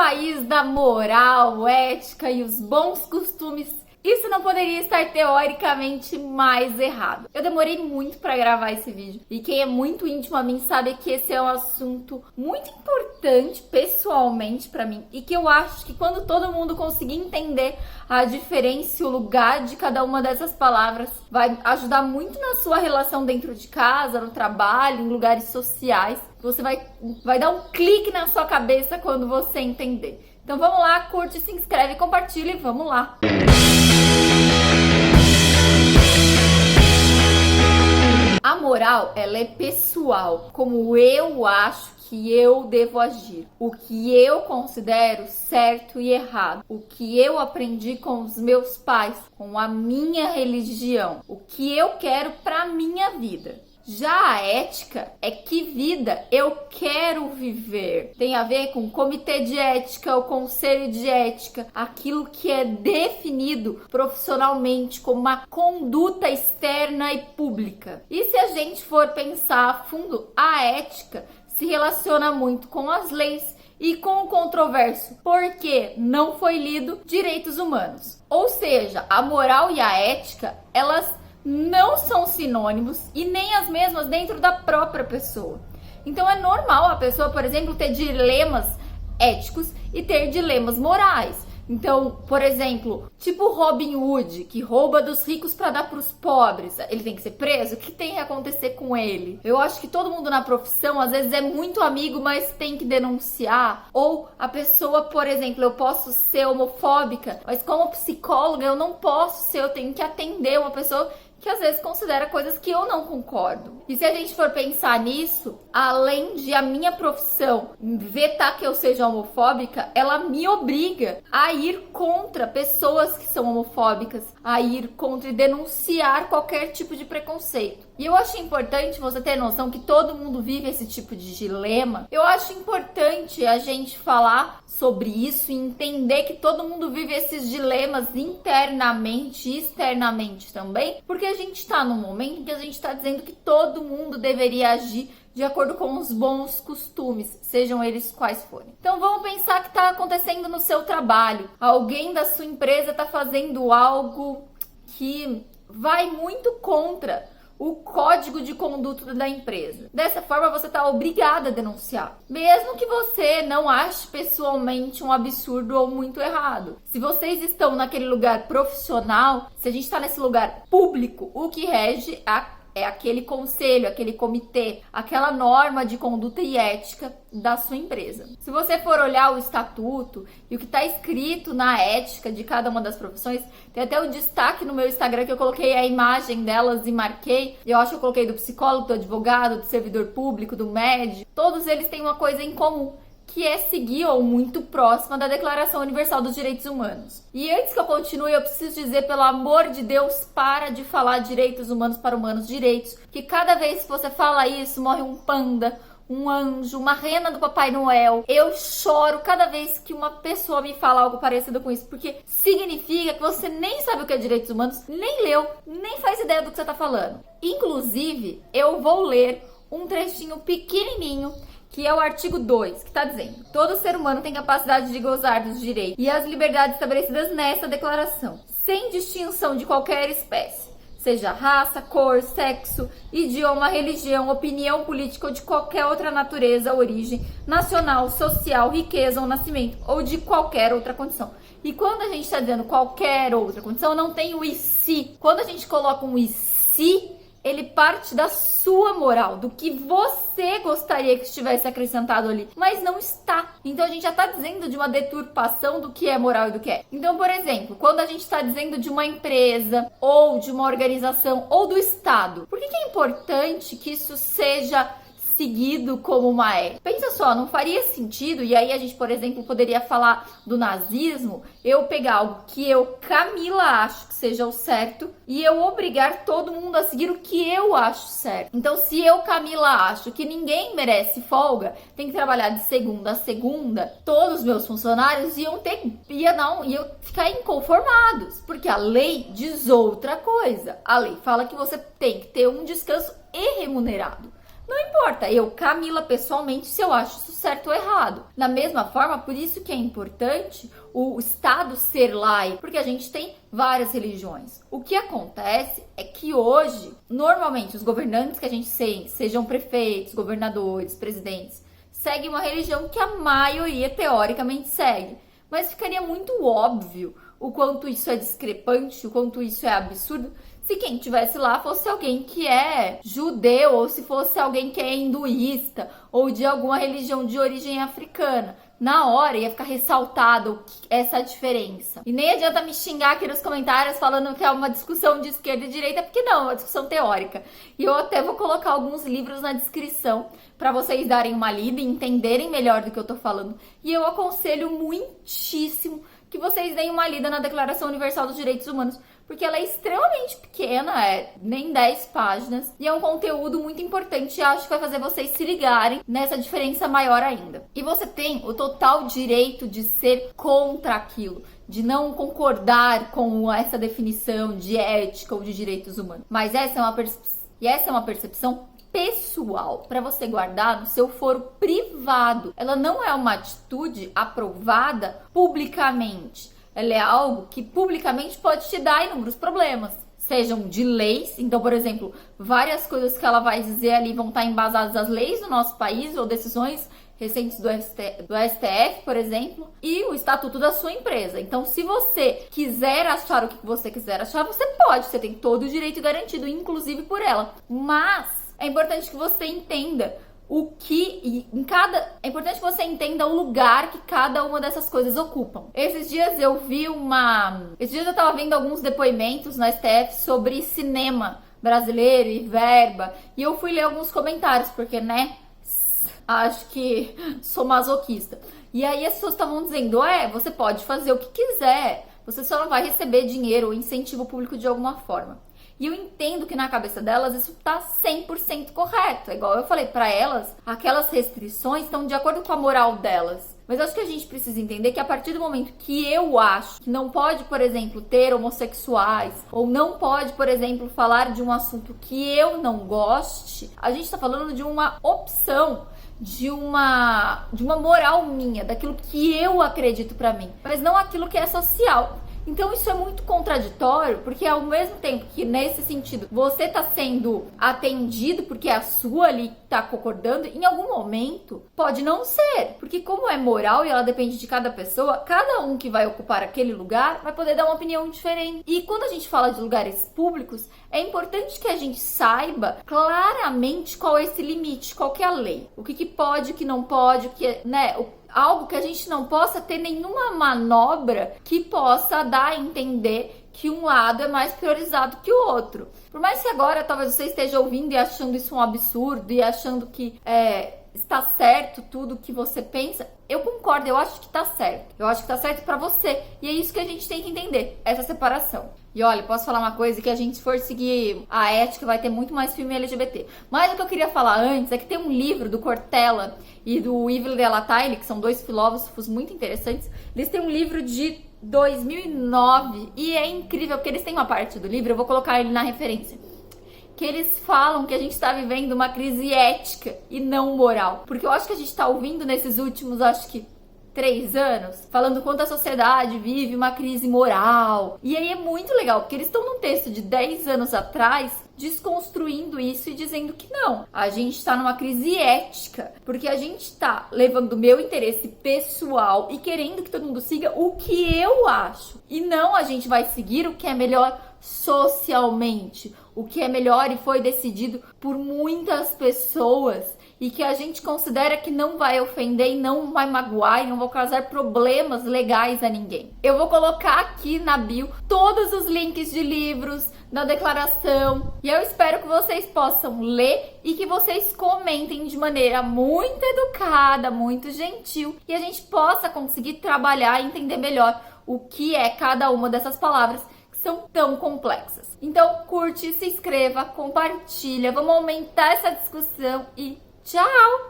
país da moral, ética e os bons costumes, isso não poderia estar teoricamente mais errado. Eu demorei muito para gravar esse vídeo e quem é muito íntimo a mim sabe que esse é um assunto muito importante pessoalmente para mim e que eu acho que quando todo mundo conseguir entender a diferença e o lugar de cada uma dessas palavras vai ajudar muito na sua relação dentro de casa, no trabalho, em lugares sociais. Você vai dar um clique na sua cabeça quando você entender. Então vamos lá, curte, se inscreve, compartilha e vamos lá! A moral, ela é pessoal, como eu acho que eu devo agir, o que eu considero certo e errado, o que eu aprendi com os meus pais, com a minha religião, o que eu quero para minha vida. Já a ética é que vida eu quero viver. Tem a ver com o comitê de ética, o conselho de ética, aquilo que é definido profissionalmente como uma conduta externa e pública. E se a gente for pensar a fundo, a ética se relaciona muito com as leis e com o controverso, porque não foi lido direitos humanos. Ou seja, a moral e a ética, elas não são sinônimos e nem as mesmas dentro da própria pessoa. Então é normal a pessoa, por exemplo, ter dilemas éticos e ter dilemas morais. Então, por exemplo, tipo Robin Hood, que rouba dos ricos para dar para os pobres, ele tem que ser preso? O que tem que acontecer com ele? Eu acho que todo mundo na profissão, às vezes, é muito amigo, mas tem que denunciar. Ou a pessoa, por exemplo, eu posso ser homofóbica, mas como psicóloga eu não posso ser, eu tenho que atender uma pessoa que às vezes considera coisas que eu não concordo. E se a gente for pensar nisso, além de a minha profissão vetar que eu seja homofóbica, ela me obriga a ir contra pessoas que são homofóbicas, a ir contra e denunciar qualquer tipo de preconceito. E eu acho importante você ter noção que todo mundo vive esse tipo de dilema. Eu acho importante a gente falar sobre isso e entender que todo mundo vive esses dilemas internamente e externamente também, porque a gente está num momento em que a gente está dizendo que todo mundo deveria agir de acordo com os bons costumes, sejam eles quais forem. Então vamos pensar que está acontecendo no seu trabalho. Alguém da sua empresa está fazendo algo que vai muito contra o código de conduta da empresa. Dessa forma, você está obrigada a denunciar, mesmo que você não ache pessoalmente um absurdo ou muito errado. Se vocês estão naquele lugar profissional, se a gente está nesse lugar público, o que rege é aquele conselho, aquele comitê, aquela norma de conduta e ética da sua empresa. Se você for olhar o estatuto e o que está escrito na ética de cada uma das profissões, tem até o destaque no meu Instagram que eu coloquei a imagem delas e marquei. Eu acho que eu coloquei do psicólogo, do advogado, do servidor público, do médico. Todos eles têm uma coisa em comum, que é seguir ou muito próxima da Declaração Universal dos Direitos Humanos. E antes que eu continue, eu preciso dizer, pelo amor de Deus, para de falar direitos humanos para humanos direitos, que cada vez que você fala isso, morre um panda, um anjo, uma rena do Papai Noel. Eu choro cada vez que uma pessoa me fala algo parecido com isso, porque significa que você nem sabe o que é direitos humanos, nem leu, nem faz ideia do que você está falando. Inclusive, eu vou ler um trechinho pequenininho que é o artigo 2, que está dizendo: todo ser humano tem capacidade de gozar dos direitos e as liberdades estabelecidas nessa declaração, sem distinção de qualquer espécie, seja raça, cor, sexo, idioma, religião, opinião política ou de qualquer outra natureza, origem, nacional, social, riqueza ou nascimento, ou de qualquer outra condição. E quando a gente está dizendo qualquer outra condição, não tem o e se. Quando a gente coloca um e se, ele parte da sua moral, do que você gostaria que estivesse acrescentado ali, mas não está. Então a gente já está dizendo de uma deturpação do que é moral e do que é. Então, por exemplo, quando a gente está dizendo de uma empresa, ou de uma organização, ou do Estado, por que é importante que isso seja seguido como uma é? Pensa só, não faria sentido, e aí a gente, por exemplo, poderia falar do nazismo, eu pegar algo que eu, Camila, acho que seja o certo, e eu obrigar todo mundo a seguir o que eu acho certo. Então, se eu, Camila, acho que ninguém merece folga, tem que trabalhar de segunda a segunda, todos os meus funcionários iam ficar inconformados, porque a lei diz outra coisa. A lei fala que você tem que ter um descanso e remunerado. Não importa, eu, Camila, pessoalmente, se eu acho isso certo ou errado. Da mesma forma, por isso que é importante o Estado ser laico, porque a gente tem várias religiões. O que acontece é que hoje, normalmente, os governantes que a gente tem, sejam prefeitos, governadores, presidentes, seguem uma religião que a maioria, teoricamente, segue. Mas ficaria muito óbvio o quanto isso é discrepante, o quanto isso é absurdo, se quem estivesse lá fosse alguém que é judeu, ou se fosse alguém que é hinduísta, ou de alguma religião de origem africana. Na hora ia ficar ressaltado essa diferença. E nem adianta me xingar aqui nos comentários falando que é uma discussão de esquerda e direita, porque não, é uma discussão teórica. E eu até vou colocar alguns livros na descrição para vocês darem uma lida e entenderem melhor do que eu tô falando. E eu aconselho muitíssimo que vocês deem uma lida na Declaração Universal dos Direitos Humanos, porque ela é extremamente pequena, é nem 10 páginas, e é um conteúdo muito importante e acho que vai fazer vocês se ligarem nessa diferença maior ainda. E você tem o total direito de ser contra aquilo, de não concordar com essa definição de ética ou de direitos humanos. Mas essa é uma percepção pessoal, para você guardar no seu foro privado. Ela não é uma atitude aprovada publicamente. Ela é algo que publicamente pode te dar inúmeros problemas. Sejam de leis, então, por exemplo, várias coisas que ela vai dizer ali vão estar embasadas nas leis do nosso país ou decisões recentes do STF, por exemplo, e o estatuto da sua empresa. Então, se você quiser achar o que você quiser achar, você pode, você tem todo o direito garantido, inclusive por ela. Mas é importante que você entenda é importante que você entenda o lugar que cada uma dessas coisas ocupam. Esses dias eu tava vendo alguns depoimentos no STF sobre cinema brasileiro e verba, e eu fui ler alguns comentários, porque, né, acho que sou masoquista. E aí as pessoas estavam dizendo, você pode fazer o que quiser, você só não vai receber dinheiro ou incentivo público de alguma forma. E eu entendo que na cabeça delas isso tá 100% correto. É igual eu falei, para elas, aquelas restrições estão de acordo com a moral delas. Mas eu acho que a gente precisa entender que a partir do momento que eu acho que não pode, por exemplo, ter homossexuais, ou não pode, por exemplo, falar de um assunto que eu não goste, a gente tá falando de uma opção, de uma moral minha, daquilo que eu acredito para mim, mas não aquilo que é social. Então isso é muito contraditório, porque ao mesmo tempo que nesse sentido você tá sendo atendido porque a sua ali tá concordando, em algum momento pode não ser, porque como é moral e ela depende de cada pessoa, cada um que vai ocupar aquele lugar vai poder dar uma opinião diferente. E quando a gente fala de lugares públicos, é importante que a gente saiba claramente qual é esse limite, qual que é a lei, o que pode, o que não pode, o que, né, algo que a gente não possa ter nenhuma manobra que possa dar a entender que um lado é mais priorizado que o outro. Por mais que agora talvez você esteja ouvindo e achando isso um absurdo e achando que está certo tudo que você pensa, eu concordo, eu acho que tá certo. Eu acho que tá certo pra você. E é isso que a gente tem que entender, essa separação. E olha, posso falar uma coisa, que a gente, se for seguir a ética, vai ter muito mais filme LGBT. Mas o que eu queria falar antes é que tem um livro do Cortella e do Yves de la Taille, que são dois filósofos muito interessantes. Eles têm um livro de 2009 e é incrível, porque eles têm uma parte do livro, eu vou colocar ele na referência, que eles falam que a gente está vivendo uma crise ética e não moral. Porque eu acho que a gente está ouvindo nesses últimos, acho que 3 anos, falando quanto a sociedade vive uma crise moral. E aí é muito legal, porque eles estão num texto de 10 anos atrás, desconstruindo isso e dizendo que não, a gente está numa crise ética, porque a gente está levando o meu interesse pessoal e querendo que todo mundo siga o que eu acho. E não a gente vai seguir o que é melhor socialmente, o que é melhor e foi decidido por muitas pessoas e que a gente considera que não vai ofender e não vai magoar e não vai causar problemas legais a ninguém. Eu vou colocar aqui na bio todos os links de livros, da declaração, e eu espero que vocês possam ler e que vocês comentem de maneira muito educada, muito gentil, e a gente possa conseguir trabalhar e entender melhor o que é cada uma dessas palavras que são tão complexas. Então, curte, se inscreva, compartilha, vamos aumentar essa discussão e tchau!